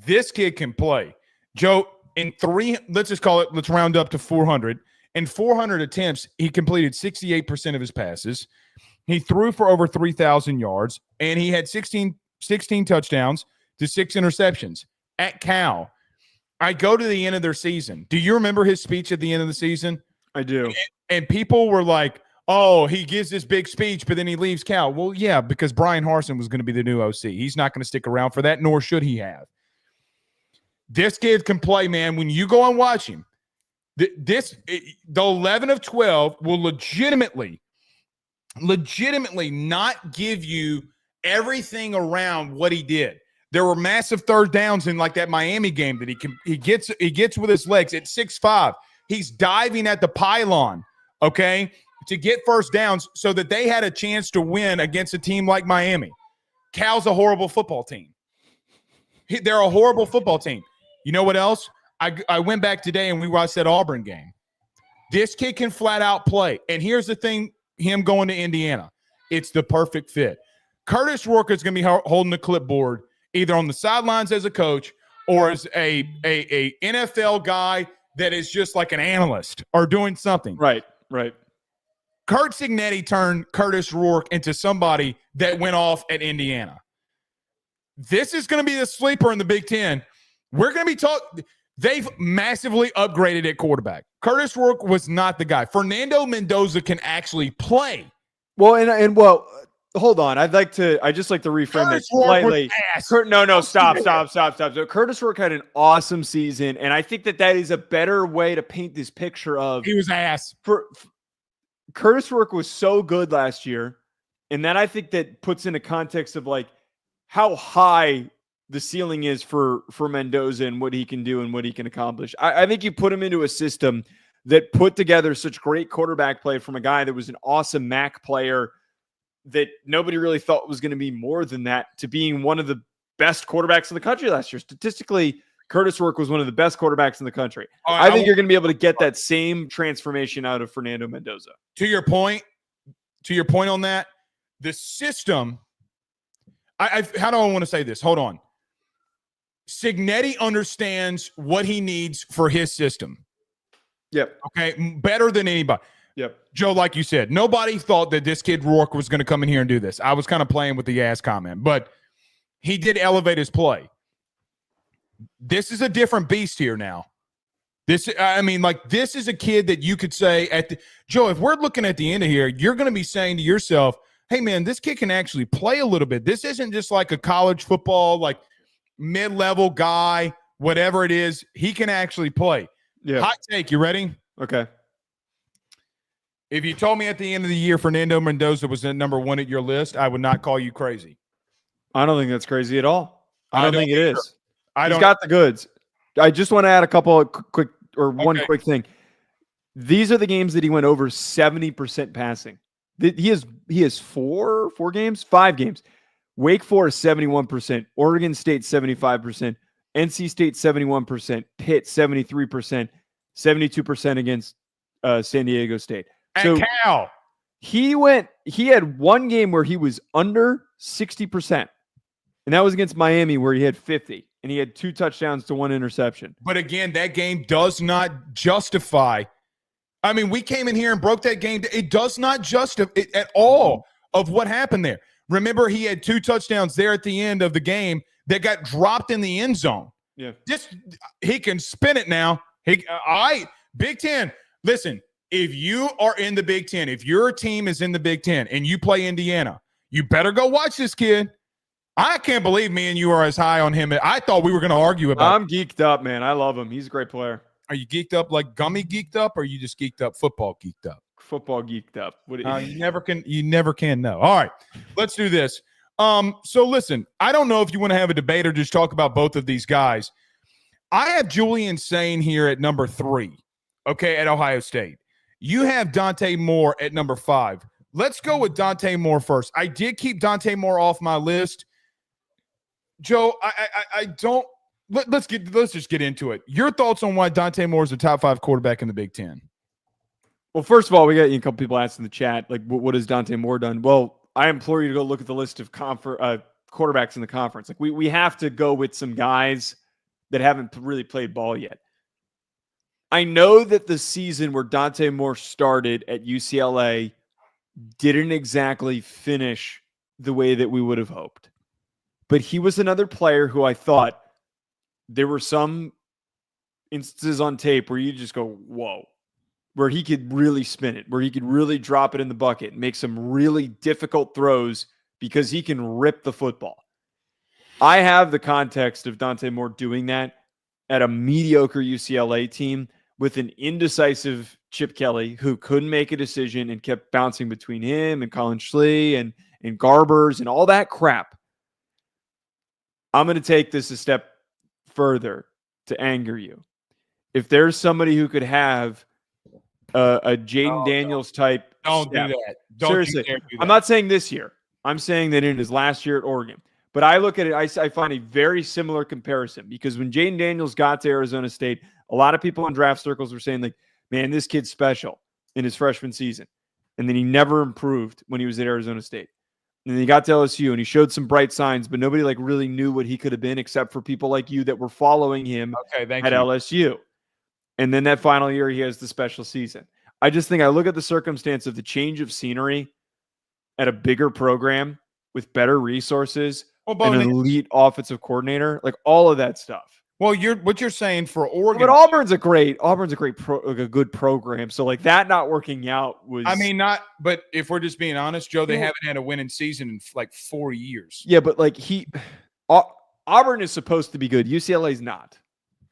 This kid can play. Joe, let's round up to 400. In 400 attempts, he completed 68% of his passes. He threw for over 3,000 yards, and he had 16 touchdowns to 6 interceptions at Cal. I go to the end of their season. Do you remember his speech at the end of the season? I do. And people were like, oh, he gives this big speech, but then he leaves Cal. Well, yeah, because Brian Harsin was going to be the new OC. He's not going to stick around for that, nor should he have. This kid can play, man. When you go and watch him, the 11 of 12 will legitimately not give you everything around what he did. There were massive third downs in like that Miami game that he gets with his legs at 6'5". He's diving at the pylon, okay, to get first downs so that they had a chance to win against a team like Miami. Cal's a horrible football team. They're a horrible football team. You know what else? I went back today and we watched that Auburn game. This kid can flat out play. And here's the thing, him going to Indiana, it's the perfect fit. Curtis Rourke is going to be holding the clipboard either on the sidelines as a coach or as a NFL guy that is just like an analyst or doing something. Right. Curt Cignetti turned Curtis Rourke into somebody that went off at Indiana. This is going to be the sleeper in the Big Ten. We're going to be talking. They've massively upgraded at quarterback. Curtis Rourke was not the guy. Fernando Mendoza can actually play. Well, and hold on. I just like to reframe that slightly. Stop. So Curtis Rourke had an awesome season, and I think that is a better way to paint this picture of he was ass. Curtis Rourke was so good last year, and then I think that puts into context of like how high the ceiling is for Mendoza and what he can do and what he can accomplish. I think you put him into a system that put together such great quarterback play from a guy that was an awesome MAC player that nobody really thought was going to be more than that, to being one of the best quarterbacks in the country last year. Statistically, Curtis Rourke was one of the best quarterbacks in the country. I think you're going to be able to get that same transformation out of Fernando Mendoza. To your point on that, the system, how do I want to say this? Hold on. Cignetti understands what he needs for his system. Yep. Okay. Better than anybody. Yep. Joe, like you said, nobody thought that this kid Rourke was going to come in here and do this. I was kind of playing with the ass comment, but he did elevate his play. This is a different beast here now. This is a kid that you could say Joe, if we're looking at the end of here, you're going to be saying to yourself, hey man, this kid can actually play a little bit. This isn't just like a college football, like mid-level guy, whatever it is. He can actually play. Yeah. Hot take. You ready? Okay. If you told me at the end of the year Fernando Mendoza was at number 1 at your list, I would not call you crazy. I don't think that's crazy at all. I don't think it is. He's got the goods. I just want to add a couple of one quick thing. These are the games that he went over 70% passing. He has 5 games. Wake Forest 71%, Oregon State 75%, NC State 71%, Pitt 73%, 72% against San Diego State. So Cal, he had one game where he was under 60%, and that was against Miami where he had 50, and he had 2 touchdowns to 1 interception. But again, that game does not justify. I mean, we came in here and broke that game. It does not justify it at all of what happened there. Remember, he had 2 touchdowns there at the end of the game that got dropped in the end zone. Yeah. He can spin it now. Big Ten. Listen, if you are in the Big Ten, if your team is in the Big Ten and you play Indiana, you better go watch this kid. I can't believe me and you are as high on him. I thought we were going to argue about I'm geeked up, man. I love him. He's a great player. Are you geeked up like gummy geeked up, or are you just geeked up football geeked up? Football geeked up. You never can know. All right, let's do this. So listen, I don't know if you want to have a debate or just talk about both of these guys. I have Julian Sayin here at number 3, okay, at Ohio State. You have Dante Moore at number 5. Let's go with Dante Moore first. I did keep Dante Moore off my list. Joe, I don't. Let's just get into it. Your thoughts on why Dante Moore is a top 5 quarterback in the Big Ten? Well, first of all, we got a couple people asking in the chat, like, what has Dante Moore done? Well, I implore you to go look at the list of quarterbacks in the conference. Like, we have to go with some guys that haven't really played ball yet. I know that the season where Dante Moore started at UCLA didn't exactly finish the way that we would have hoped. But he was another player who I thought there were some instances on tape where you just go, whoa, where he could really spin it, where he could really drop it in the bucket and make some really difficult throws because he can rip the football. I have the context of Dante Moore doing that at a mediocre UCLA team with an indecisive Chip Kelly who couldn't make a decision and kept bouncing between him and Colin Schlee and Garbers and all that crap. I'm going to take this a step further to anger you. If there's somebody who could have a Jaden Daniels type Don't step, do that. Seriously. I'm not saying this year. I'm saying that in his last year at Oregon. But I look at it, I find a very similar comparison because when Jaden Daniels got to Arizona State, a lot of people in draft circles were saying, like, man, this kid's special in his freshman season. And then he never improved when he was at Arizona State. And then he got to LSU and he showed some bright signs, but nobody like really knew what he could have been except for people like you that were following him at LSU. And then that final year, he has the special season. I just think I look at the circumstance of the change of scenery at a bigger program with better resources and an elite offensive coordinator, like all of that stuff. Well, what you're saying for Oregon, but Auburn's a good program. So like that not working out was. I mean, not. But if we're just being honest, Joe, they haven't had a winning season in like 4 years. Yeah, but like Auburn is supposed to be good. UCLA's not.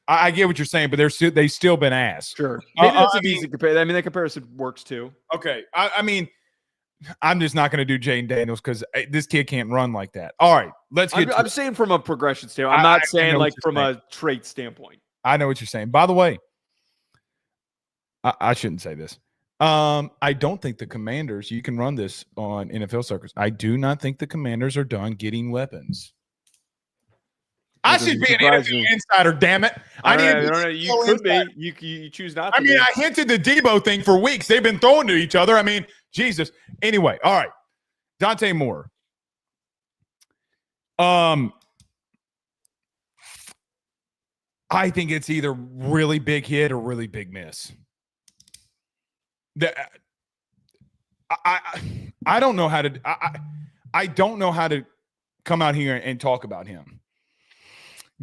I get what you're saying, but they still been ass. Sure, maybe that's an easy comparison. I mean, that comparison works too. Okay, I mean, I'm just not going to do Jaden Daniels because this kid can't run like that. All right, let's get. I'm saying from a progression standpoint. I'm not saying like from a trait standpoint. I know what you're saying. By the way, I shouldn't say this. I don't think the Commanders. You can run this on NFL circuits. I do not think the Commanders are done getting weapons. I should be an NFL insider, damn it. You could be. You choose not to. I mean, I hinted the Debo thing for weeks. They've been throwing to each other. I mean, Jesus. Anyway, all right. Dante Moore. I think it's either really big hit or really big miss. I don't know how to I don't know how to come out here and talk about him.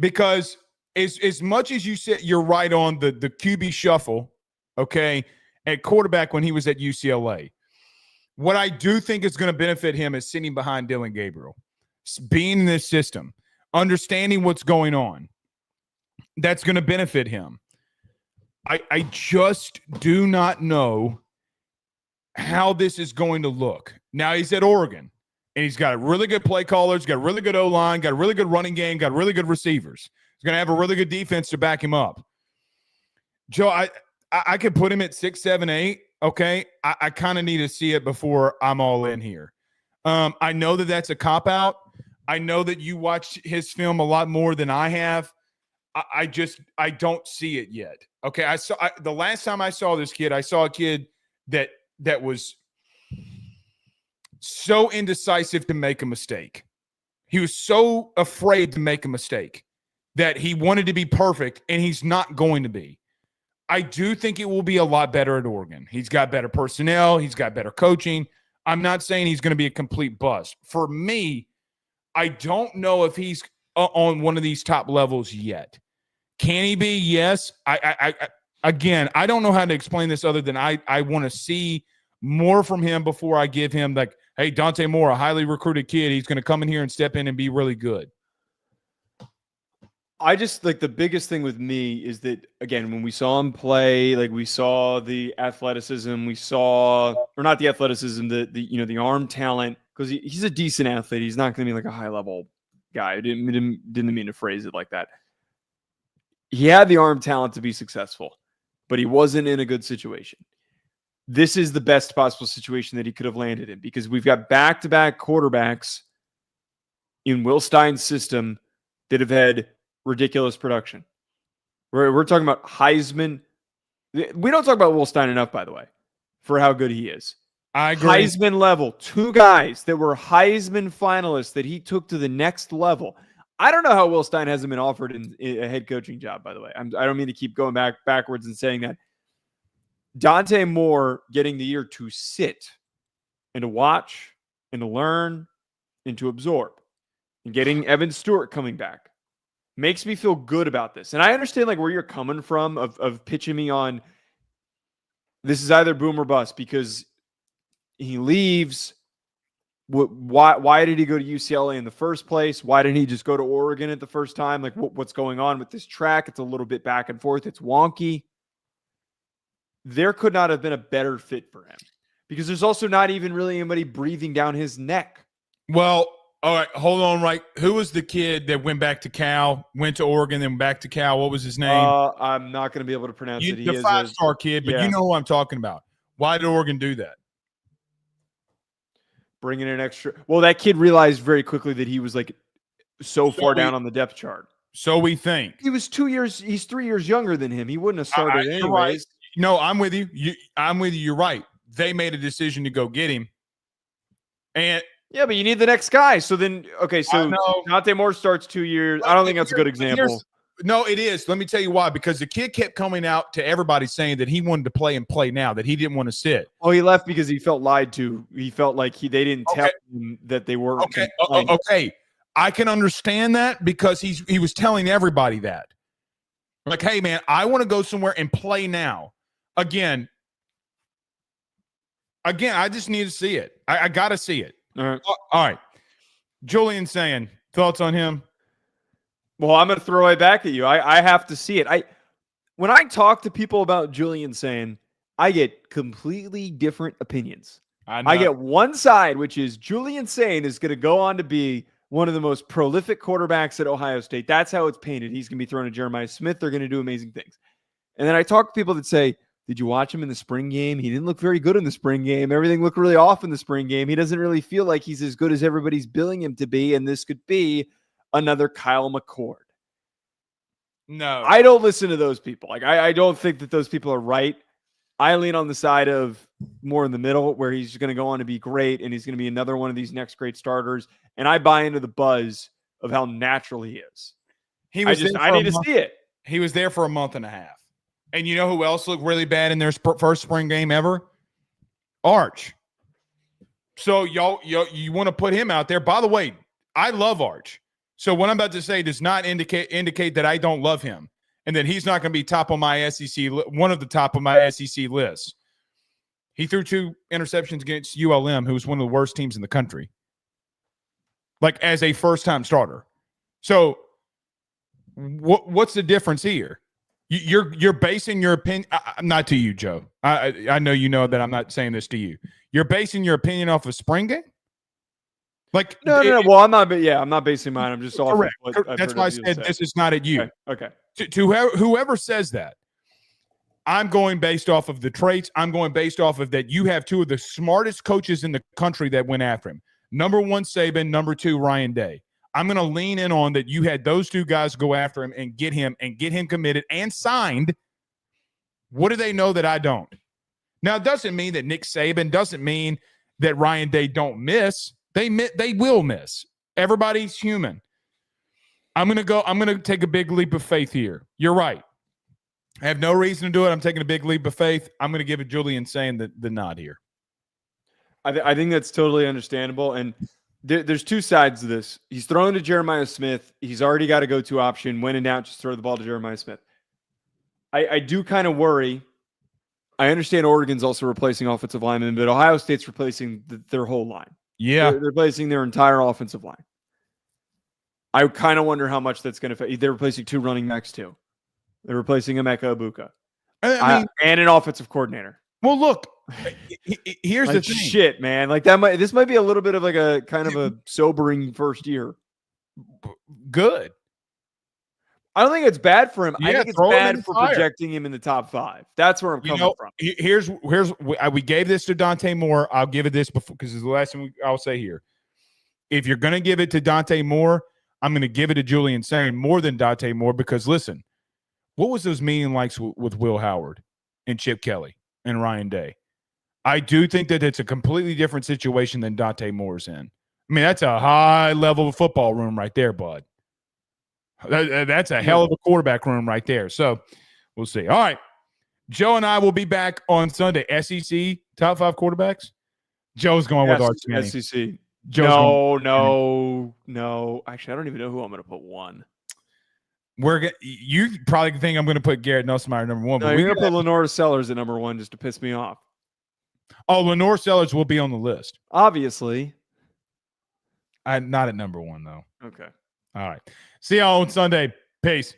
Because as much as you said you're right on the QB shuffle, okay, at quarterback when he was at UCLA, what I do think is going to benefit him is sitting behind Dillon Gabriel, being in this system, understanding what's going on. That's going to benefit him. I just do not know how this is going to look. Now he's at Oregon. And he's got a really good play callers, got a really good O-line, got a really good running game, got really good receivers. He's going to have a really good defense to back him up. Joe, I could put him at 6, 7, 8. Okay. I kind of need to see it before I'm all in here. I know that that's a cop-out. I know that you watch his film a lot more than I have. I don't see it yet. Okay. The last time I saw this kid, I saw a kid that was so indecisive to make a mistake. He was so afraid to make a mistake that he wanted to be perfect, and he's not going to be. I do think it will be a lot better at Oregon. He's got better personnel. He's got better coaching. I'm not saying he's going to be a complete bust. For me, I don't know if he's on one of these top levels yet. Can he be? Yes. Again, I don't know how to explain this other than I want to see more from him before I give him like, hey, Dante Moore, a highly recruited kid. He's going to come in here and step in and be really good. I just like the biggest thing with me is that, again, when we saw him play, like we saw the athleticism, we saw, or not the athleticism, the arm talent, because he's a decent athlete. He's not going to be like a high level guy. I didn't mean to phrase it like that. He had the arm talent to be successful, but he wasn't in a good situation. This is the best possible situation that he could have landed in, because we've got back-to-back quarterbacks in Will Stein's system that have had ridiculous production. We're talking about Heisman. We don't talk about Will Stein enough, by the way, for how good he is. I agree. Heisman level. 2 guys that were Heisman finalists that he took to the next level. I don't know how Will Stein hasn't been offered a head coaching job, by the way. I don't mean to keep going backwards and saying that. Dante Moore getting the year to sit and to watch and to learn and to absorb, and getting Evan Stewart coming back makes me feel good about this. And I understand like where you're coming from of pitching me on this is either boom or bust, because he leaves. Why did he go to UCLA in the first place? Why didn't he just go to Oregon at the first time? Like what's going on with this track? It's a little bit back and forth. It's wonky. There could not have been a better fit for him, because there's also not even really anybody breathing down his neck. Well, all right, hold on. Right, who was the kid that went back to Cal, went to Oregon, then back to Cal? What was his name? I'm not going to be able to pronounce it. The 5-star kid, but you know who I'm talking about. Why did Oregon do that? Bringing in extra. Well, that kid realized very quickly that he was like so far down on the depth chart. So we think he was 2 years. He's 3 years younger than him. He wouldn't have started anyways. Right. No, I'm with you. I'm with you. You're right. They made a decision to go get him. And yeah, but you need the next guy. So then, okay, so Dante Moore starts 2 years. I don't think that's a good example. No, it is. Let me tell you why. Because the kid kept coming out to everybody saying that he wanted to play and play now, that he didn't want to sit. Oh, he left because he felt lied to. He felt like they didn't tell him that they were. Okay. I can understand that, because he was telling everybody that. Like, hey, man, I want to go somewhere and play now. Again, I just need to see it. I got to see it. All right. Julian Sayin, thoughts on him? Well, I'm going to throw it back at you. I have to see it. When I talk to people about Julian Sayin, I get completely different opinions. I get one side, which is Julian Sayin is going to go on to be one of the most prolific quarterbacks at Ohio State. That's how it's painted. He's going to be thrown to Jeremiah Smith. They're going to do amazing things. And then I talk to people that say, did you watch him in the spring game? He didn't look very good in the spring game. Everything looked really off in the spring game. He doesn't really feel like he's as good as everybody's billing him to be, and this could be another Kyle McCord. No. I don't listen to those people. Like I don't think that those people are right. I lean on the side of more in the middle, where he's going to go on to be great, and he's going to be another one of these next great starters. And I buy into the buzz of how natural he is. I need to see it. He was there for a month and a half. And you know who else looked really bad in their first spring game ever? Arch. So you want to put him out there. By the way, I love Arch. So what I'm about to say does not indicate that I don't love him and that he's not going to be top on my SEC, one of the top of my SEC lists. He threw 2 interceptions against ULM, who was one of the worst teams in the country, like as a first-time starter. So what's the difference here? You're basing your opinion, not to you, Joe. I know you know that I'm not saying this to you. You're basing your opinion off of spring game? Like no. Well, I'm not basing mine. I'm just off. That's why I said this is not at you. Okay. To whoever says that, I'm going based off of the traits. I'm going based off of that you have 2 of the smartest coaches in the country that went after him. Number 1, Saban. Number 2, Ryan Day. I'm going to lean in on that you had those 2 guys go after him and get him committed and signed. What do they know that I don't? Now, it doesn't mean that Nick Saban, doesn't mean that Ryan Day don't miss. They will miss. Everybody's human. I'm going to take a big leap of faith here. You're right. I have no reason to do it. I'm taking a big leap of faith. I'm going to give it Julian Sayin the nod here. I think that's totally understandable. And there's two sides to this. He's throwing to Jeremiah Smith. He's already got a go-to option. When in doubt, just throw the ball to Jeremiah Smith. I do kind of worry. I understand Oregon's also replacing offensive linemen, but Ohio State's replacing their whole line. Yeah. They're replacing their entire offensive line. I kind of wonder how much that's going to affect. They're replacing 2 running backs too. They're replacing Emeka Ibuka. I mean, and an offensive coordinator. Well, look, here's the thing. Shit, man. Like this might be a little bit of like a kind of a sobering first year. Good. I don't think it's bad for him. Yeah, I think it's bad for projecting him in the top 5. That's where I'm coming from. Here's we gave this to Dante Moore. I'll give it this before because it's the last thing I'll say here. If you're going to give it to Dante Moore, I'm going to give it to Julian Sayin more than Dante Moore because listen, what was those meeting likes with Will Howard and Chip Kelly and Ryan Day? I do think that it's a completely different situation than Dante Moore's in. I mean, that's a high level of football room right there, bud. That's a hell of a quarterback room right there. So we'll see. All right. Joe and I will be back on Sunday. SEC top 5 quarterbacks. Joe's going with Arch Manning. SEC. Joe's no. Actually, I don't even know who I'm going to put 1. You probably think I'm going to put Garrett Nussmeier number 1. No, you're going to put Lenore Sellers at number 1 just to piss me off. Oh, Lenore Sellers will be on the list. Obviously. Not at number 1, though. Okay. All right. See y'all on Sunday. Peace.